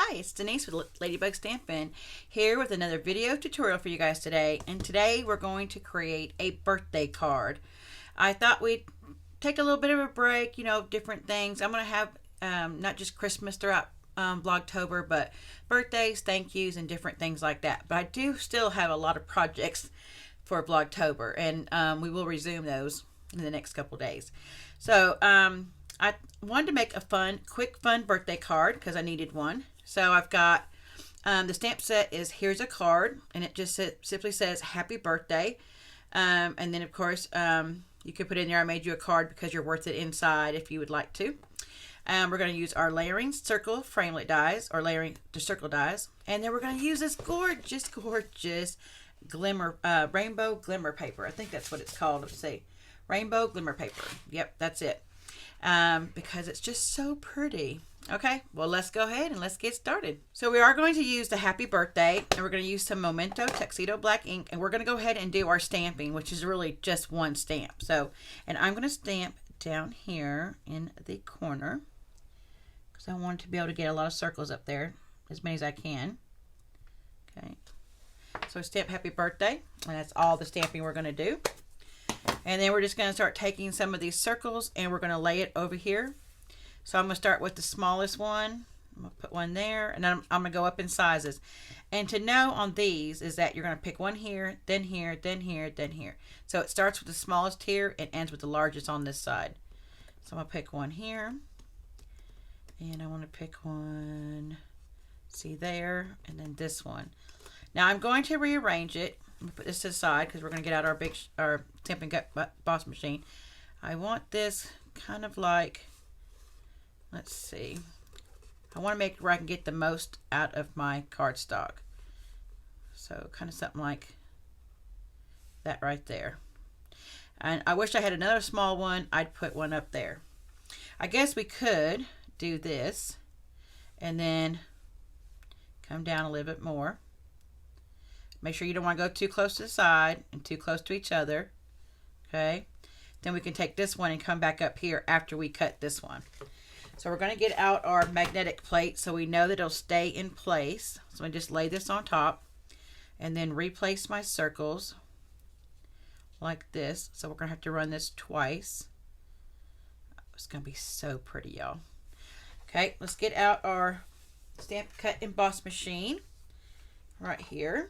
Hi, it's Denise with Ladybug Stampin here with another video tutorial for you guys today. And today we're going to create a birthday card. I thought we'd take a little bit of a break, different things. I'm going to have not just Christmas throughout Vlogtober, but birthdays, thank yous, and different things like that. But I do still have a lot of projects for Vlogtober, and we will resume those in the next couple days. So I wanted to make a quick fun birthday card because I needed one. So I've got the stamp set is here's a card, and it just simply says happy birthday. And then of course you could put in there I made you a card because you're worth it inside if you would like to. We're going to use our layering circle framelit dies, or layering the circle dies, and then we're going to use this gorgeous glimmer rainbow glimmer paper. I think that's what it's called. Let's see, rainbow glimmer paper. Yep, that's it. Because it's just so pretty. Okay, well, let's go ahead and let's get started. So we are going to use the happy birthday, and we're going to use some Memento Tuxedo black ink, and we're going to go ahead and do our stamping, which is really just one stamp. So, and I'm going to stamp down here in the corner because I want to be able to get a lot of circles up there, as many as I can. Okay, so stamp happy birthday, and that's all the stamping we're going to do. And then we're just going to start taking some of these circles and we're going to lay it over here. So I'm going to start with the smallest one. I'm going to put one there, and then I'm going to go up in sizes. And to know on these is that you're going to pick one here, then here, then here, then here. So it starts with the smallest here and ends with the largest on this side. So I'm going to pick one here. And I want to pick one, see there, and then this one. Now I'm going to rearrange it. I'm going to put this to the side because we're going to get out our Stampin' Boss machine. I want this kind of like, let's see, I want to make it where I can get the most out of my cardstock. So kind of something like that right there. And I wish I had another small one. I'd put one up there. I guess we could do this and then come down a little bit more. Make sure you don't want to go too close to the side and too close to each other. Okay. Then we can take this one and come back up here after we cut this one. So we're going to get out our magnetic plate so we know that it'll stay in place. So I just lay this on top and then replace my circles like this. So we're going to have to run this twice. It's going to be so pretty, y'all. Okay, let's get out our Stamp Cut Emboss machine right here.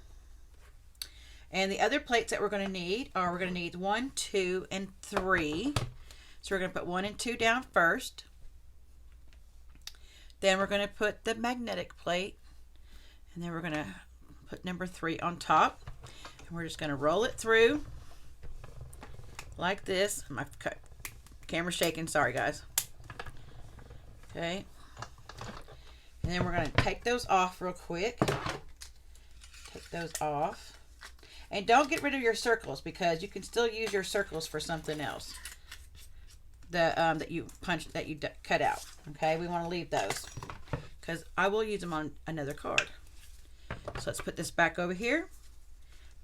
And the other plates that we're going to need are, we're going to need 1, 2, and 3. So we're going to put 1 and 2 down first. Then we're going to put the magnetic plate. And then we're going to put number 3 on top. And we're just going to roll it through like this. My camera's shaking. Sorry, guys. Okay. And then we're going to take those off real quick. Take those off. And don't get rid of your circles because you can still use your circles for something else. That you cut out. Okay, we want to leave those because I will use them on another card. So let's put this back over here.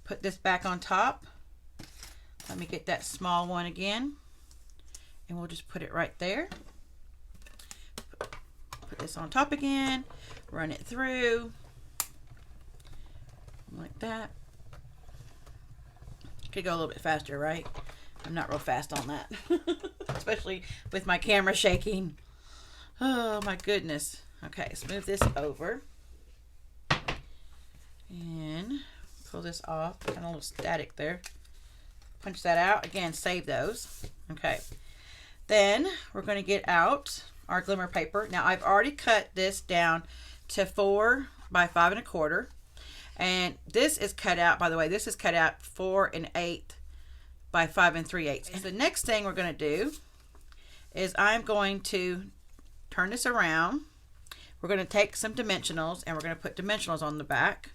Put this back on top. Let me get that small one again, and we'll just put it right there. Put this on top again. Run it through like that. Could go a little bit faster, right? I'm not real fast on that. Especially with my camera shaking. Oh my goodness. Okay, let's move this over. And pull this off. Kind of a little static there. Punch that out. Again, save those. Okay. Then we're going to get out our glimmer paper. Now I've already cut this down to 4 by 5 1/4. And this is cut out, by the way, this is cut out 4 1/8 by 5 3/8. And the next thing we're going to do is I'm going to turn this around. We're going to take some dimensionals and we're going to put dimensionals on the back.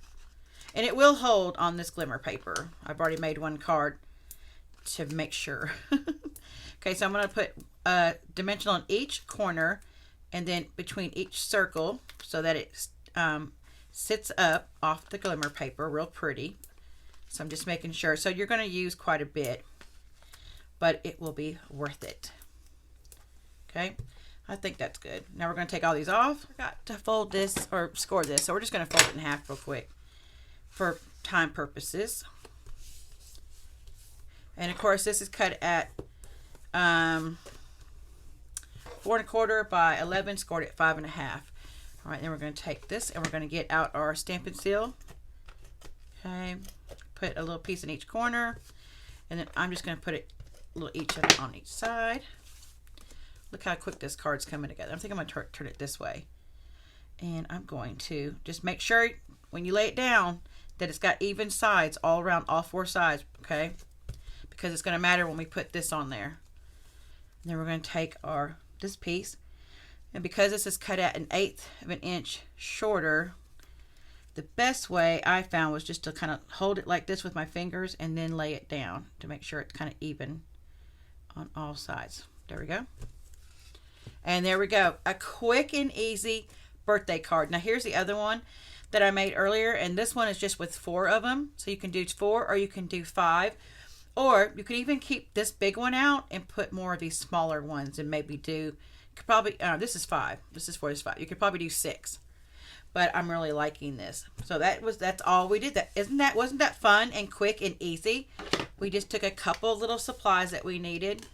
And it will hold on this glimmer paper. I've already made one card to make sure. Okay, so I'm going to put a dimensional in each corner and then between each circle so that it sits up off the glimmer paper real pretty. So I'm just making sure. So you're going to use quite a bit, but it will be worth it. Okay, I think that's good. Now we're going to take all these off. Forgot to fold this or score this, so we're just going to fold it in half real quick for time purposes. And of course, this is cut at 4 1/4 by 11, scored at 5 1/2. All right, then we're going to take this and we're going to get out our Stampin' Seal. Okay, put a little piece in each corner, and then I'm just going to put it a little each on each side. Look how quick this card's coming together. I think I'm going to turn it this way. And I'm going to just make sure when you lay it down that it's got even sides all around, all 4 sides, okay? Because it's going to matter when we put this on there. And then we're going to take this piece. And because this is cut at 1/8 of an inch shorter, the best way I found was just to kind of hold it like this with my fingers and then lay it down to make sure it's kind of even on all sides. There we go. And there we go. A quick and easy birthday card. Now here's the other one that I made earlier, and this one is just with 4 of them. So you can do 4 or you can do 5. Or you could even keep this big one out and put more of these smaller ones and maybe do, probably, this is 5. This is 4, this is 5. You could probably do 6. But I'm really liking this. So that's all we did. Wasn't that fun and quick and easy? We just took a couple little supplies that we needed.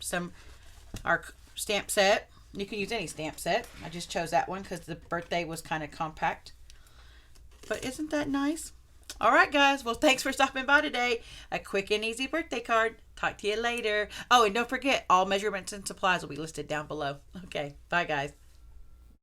Our stamp set. You can use any stamp set. I just chose that one because the birthday was kind of compact. But isn't that nice? All right, guys. Well, thanks for stopping by today. A quick and easy birthday card. Talk to you later. Oh, and don't forget, all measurements and supplies will be listed down below. Okay. Bye, guys.